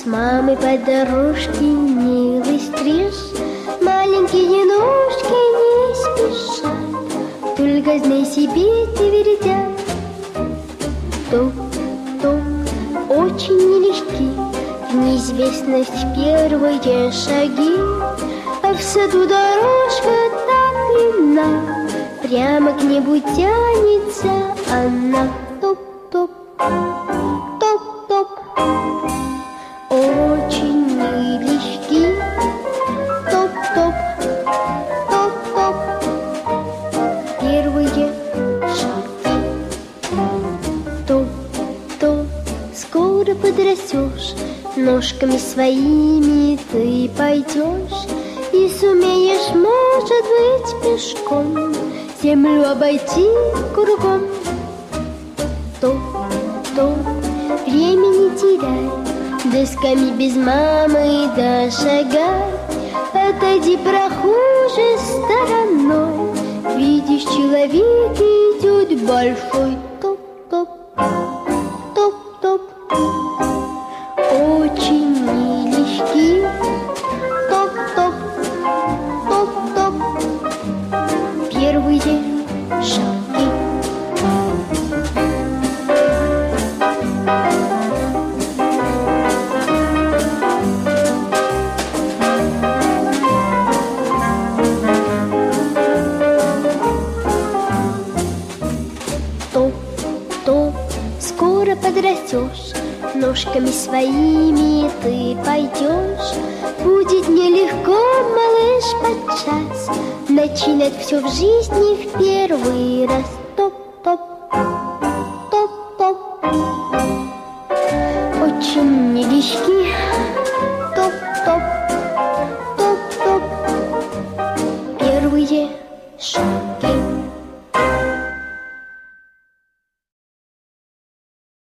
Мамы по дорожке милый стриж, маленькие ножки не спешат, только знай себе твердят. Топ-топ, очень нелегки в неизвестность первые шаги, а в саду дорожка так длинна, прямо к небу тянется она. Топ-топ, топ-топ, очень нелегки. Топ-топ, топ-топ, первые шаги. Топ-топ, скоро подрастешь, ножками своими ты пойдешь и сумеешь, может быть, пешком землю обойти кругом. Топ-топ, время не теряй, досками без мамы дошагай. Отойди, прохожий, стороной, видишь, человек идет большой. Топ-топ, топ-топ, очень нелегки. Топ-топ, топ-топ, первые шаги. Топ-топ, скоро подрастешь, ножками своими ты пойдешь. Будет нелегко, малыш, подчас начинать все в жизни в первый раз. Топ-топ, топ-топ, очень нелегки. Топ-топ, топ-топ, первые шаги.